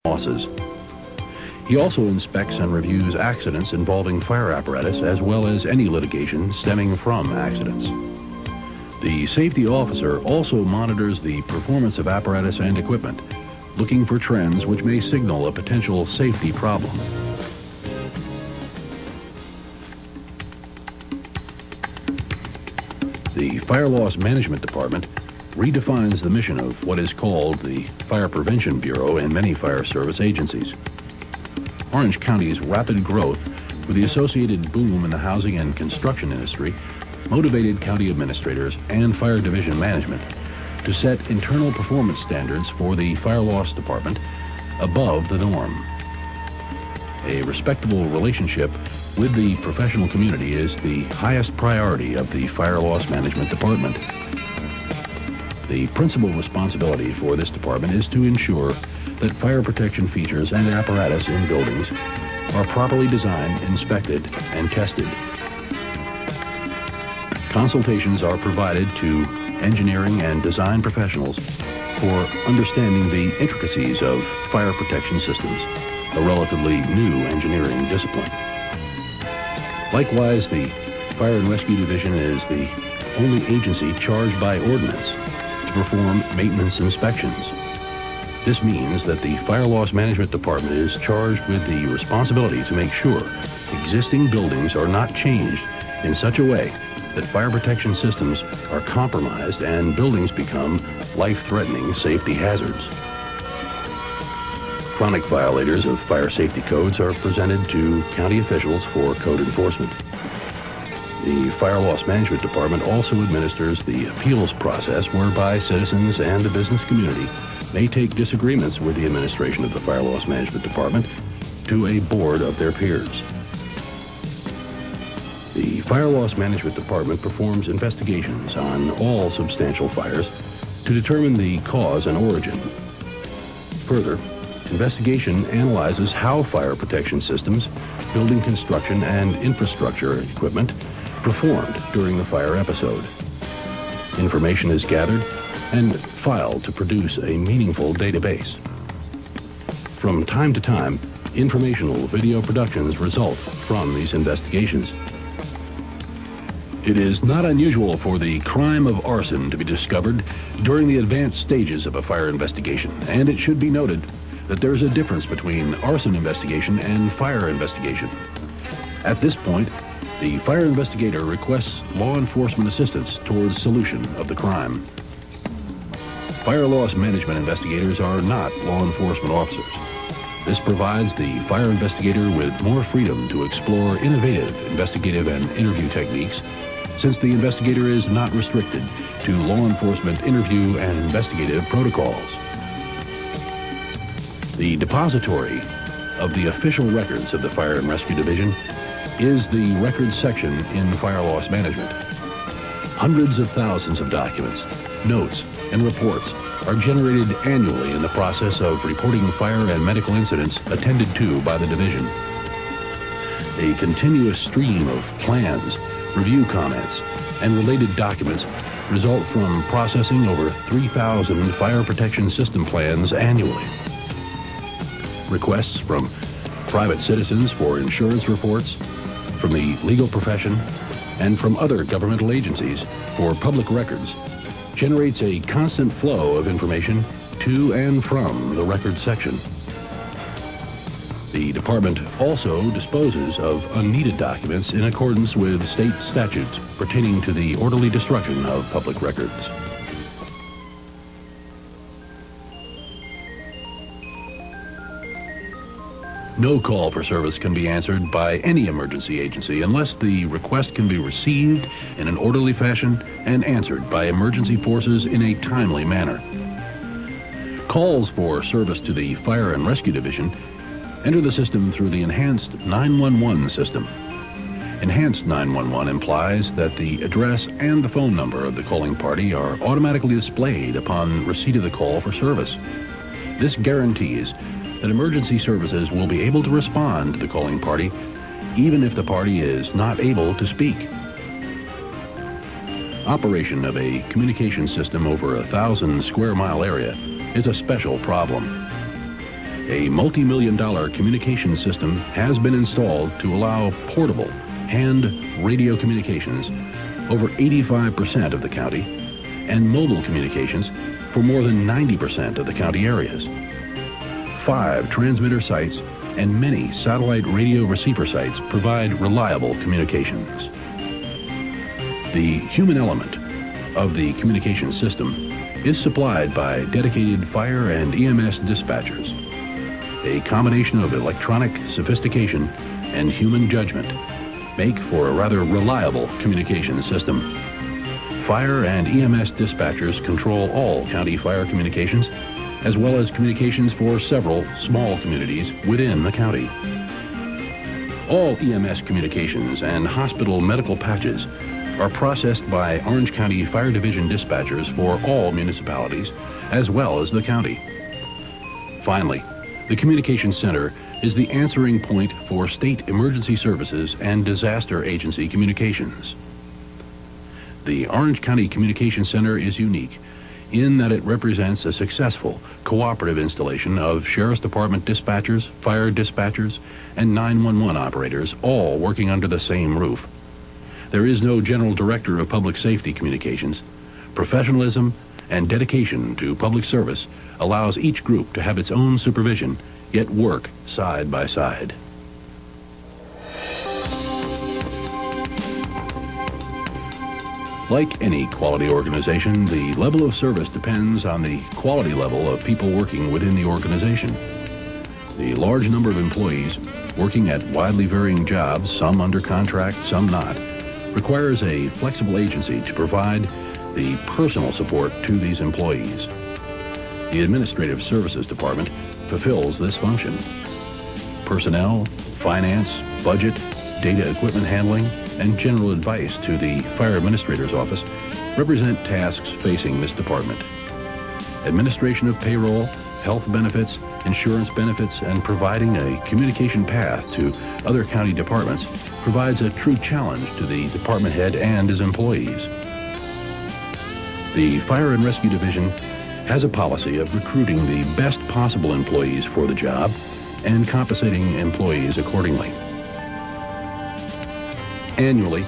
losses. He also inspects and reviews accidents involving fire apparatus as well as any litigation stemming from accidents. The safety officer also monitors the performance of apparatus and equipment, looking for trends which may signal a potential safety problem. The Fire Loss Management Department redefines the mission of what is called the Fire Prevention Bureau in many fire service agencies. Orange County's rapid growth with the associated boom in the housing and construction industry motivated county administrators and fire division management to set internal performance standards for the Fire Loss Department above the norm. A respectable relationship with the professional community is the highest priority of the Fire Loss Management Department. The principal responsibility for this department is to ensure that fire protection features and apparatus in buildings are properly designed, inspected, and tested. Consultations are provided to engineering and design professionals for understanding the intricacies of fire protection systems, a relatively new engineering discipline. Likewise, the Fire and Rescue Division is the only agency charged by ordinance to perform maintenance inspections. This means that the Fire Loss Management Department is charged with the responsibility to make sure existing buildings are not changed in such a way that fire protection systems are compromised and buildings become life-threatening safety hazards. Chronic violators of fire safety codes are presented to county officials for code enforcement. The Fire Loss Management Department also administers the appeals process whereby citizens and the business community may take disagreements with the administration of the Fire Loss Management Department to a board of their peers. The Fire Loss Management Department performs investigations on all substantial fires to determine the cause and origin. Further, investigation analyzes how fire protection systems, building construction, and infrastructure equipment performed during the fire episode. Information is gathered and filed to produce a meaningful database. From time to time, informational video productions result from these investigations. It is not unusual for the crime of arson to be discovered during the advanced stages of a fire investigation, and it should be noted that there is a difference between arson investigation and fire investigation. At this point, the fire investigator requests law enforcement assistance towards solution of the crime. Fire loss management investigators are not law enforcement officers. This provides the fire investigator with more freedom to explore innovative investigative and interview techniques, since the investigator is not restricted to law enforcement interview and investigative protocols. The depository of the official records of the Fire and Rescue Division is the records section in Fire Loss Management. Hundreds of thousands of documents, notes, and reports are generated annually in the process of reporting fire and medical incidents attended to by the division. A continuous stream of plans, review comments, and related documents result from processing over 3,000 fire protection system plans annually. Requests from private citizens for insurance reports, from the legal profession, and from other governmental agencies for public records generates a constant flow of information to and from the records section. The department also disposes of unneeded documents in accordance with state statutes pertaining to the orderly destruction of public records. No call for service can be answered by any emergency agency unless the request can be received in an orderly fashion and answered by emergency forces in a timely manner. Calls for service to the Fire and Rescue Division enter the system through the Enhanced 911 system. Enhanced 911 implies that the address and the phone number of the calling party are automatically displayed upon receipt of the call for service. This guarantees that emergency services will be able to respond to the calling party even if the party is not able to speak. Operation of a communication system over 1,000 square mile area is a special problem. A multi-million-dollar communication system has been installed to allow portable hand radio communications over 85% of the county and mobile communications for more than 90% of the county areas. 5 transmitter sites and many satellite radio receiver sites provide reliable communications. The human element of the communication system is supplied by dedicated fire and EMS dispatchers. A combination of electronic sophistication and human judgment make for a rather reliable communication system. Fire and EMS dispatchers control all county fire communications, as well as communications for several small communities within the county. All EMS communications and hospital medical patches are processed by Orange County Fire Division dispatchers for all municipalities, as well as the county. Finally, the Communication Center is the answering point for state emergency services and disaster agency communications. The Orange County Communication Center is unique in that it represents a successful cooperative installation of Sheriff's Department dispatchers, fire dispatchers, and 911 operators, all working under the same roof. There is no General Director of Public Safety Communications. Professionalism and dedication to public service allows each group to have its own supervision, yet work side by side. Like any quality organization, the level of service depends on the quality level of people working within the organization. The large number of employees working at widely varying jobs, some under contract, some not, requires a flexible agency to provide the personal support to these employees. The Administrative Services Department fulfills this function. Personnel, finance, budget, data equipment handling, and general advice to the Fire Administrator's Office represent tasks facing this department. Administration of payroll, health benefits, insurance benefits, and providing a communication path to other county departments provides a true challenge to the department head and his employees. The Fire and Rescue Division has a policy of recruiting the best possible employees for the job and compensating employees accordingly. Annually,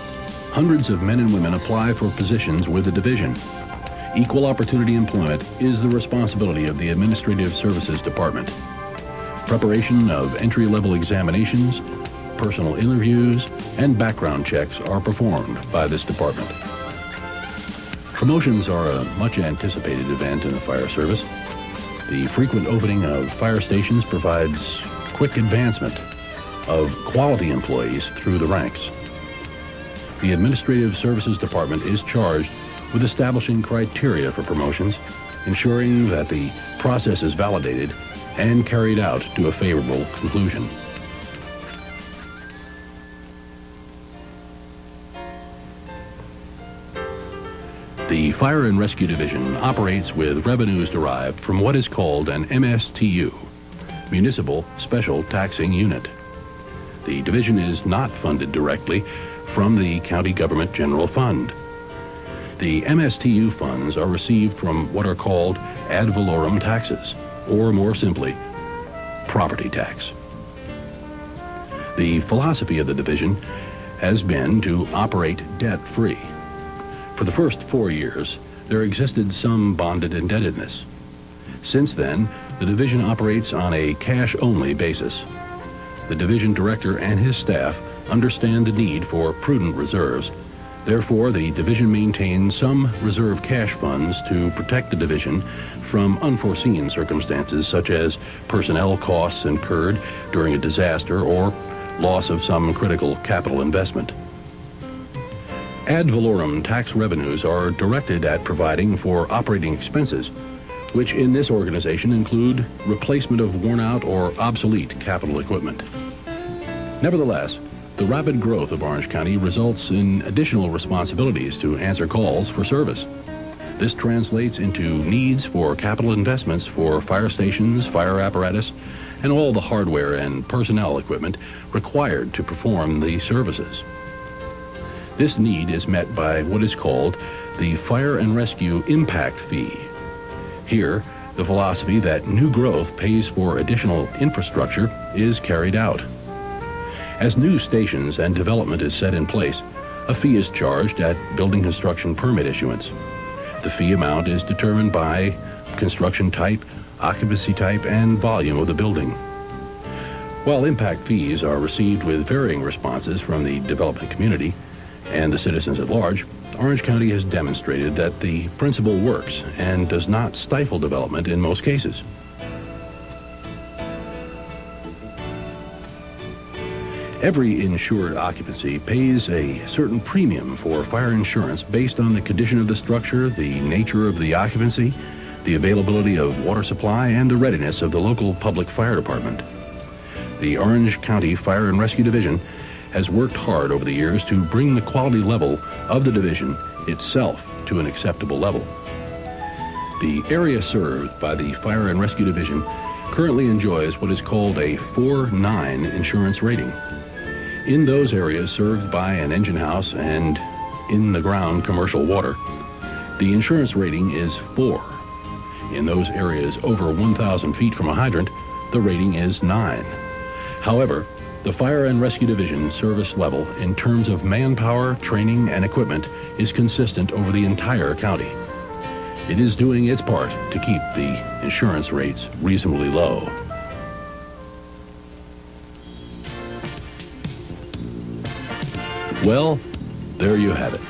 hundreds of men and women apply for positions with the division. Equal opportunity employment is the responsibility of the Administrative Services Department. Preparation of entry-level examinations, personal interviews, and background checks are performed by this department. Promotions are a much anticipated event in the fire service. The frequent opening of fire stations provides quick advancement of quality employees through the ranks. The Administrative Services Department is charged with establishing criteria for promotions, ensuring that the process is validated and carried out to a favorable conclusion. The Fire and Rescue Division operates with revenues derived from what is called an MSTU, Municipal Special Taxing Unit. The division is not funded directly from the County Government General Fund. The MSTU funds are received from what are called ad valorem taxes, or more simply, property tax. The philosophy of the division has been to operate debt-free. For the first 4 years, there existed some bonded indebtedness. Since then, the division operates on a cash-only basis. The division director and his staff understand the need for prudent reserves. Therefore, the division maintains some reserve cash funds to protect the division from unforeseen circumstances such as personnel costs incurred during a disaster or loss of some critical capital investment. Ad valorem tax revenues are directed at providing for operating expenses, which in this organization include replacement of worn-out or obsolete capital equipment. Nevertheless, the rapid growth of Orange County results in additional responsibilities to answer calls for service. This translates into needs for capital investments for fire stations, fire apparatus, and all the hardware and personnel equipment required to perform these services. This need is met by what is called the Fire and Rescue Impact Fee. Here, The philosophy that new growth pays for additional infrastructure is carried out. As new stations and development is set in place, a fee is charged at building construction permit issuance. The fee amount is determined by construction type, occupancy type, and volume of the building. While impact fees are received with varying responses from the development community and the citizens at large, Orange County has demonstrated that the principle works and does not stifle development in most cases. Every insured occupancy pays a certain premium for fire insurance based on the condition of the structure, the nature of the occupancy, the availability of water supply, and the readiness of the local public fire department. The Orange County Fire and Rescue Division has worked hard over the years to bring the quality level of the division itself to an acceptable level. The area served by the Fire and Rescue Division currently enjoys what is called a 4-9 insurance rating. In those areas served by an engine house and in-the-ground commercial water, the insurance rating is 4. In those areas over 1,000 feet from a hydrant, the rating is 9. However, the Fire and Rescue Division service level in terms of manpower, training, and equipment is consistent over the entire county. It is doing its part to keep the insurance rates reasonably low. Well, there you have it.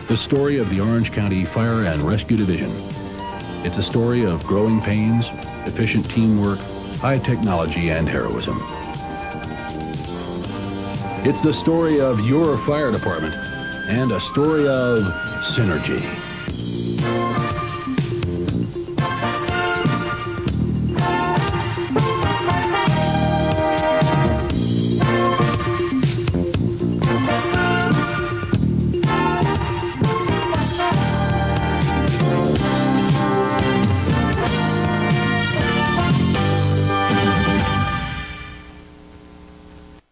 The story of the Orange County Fire and Rescue Division. It's a story of growing pains, efficient teamwork, high technology, and heroism. It's the story of your fire department and a story of synergy.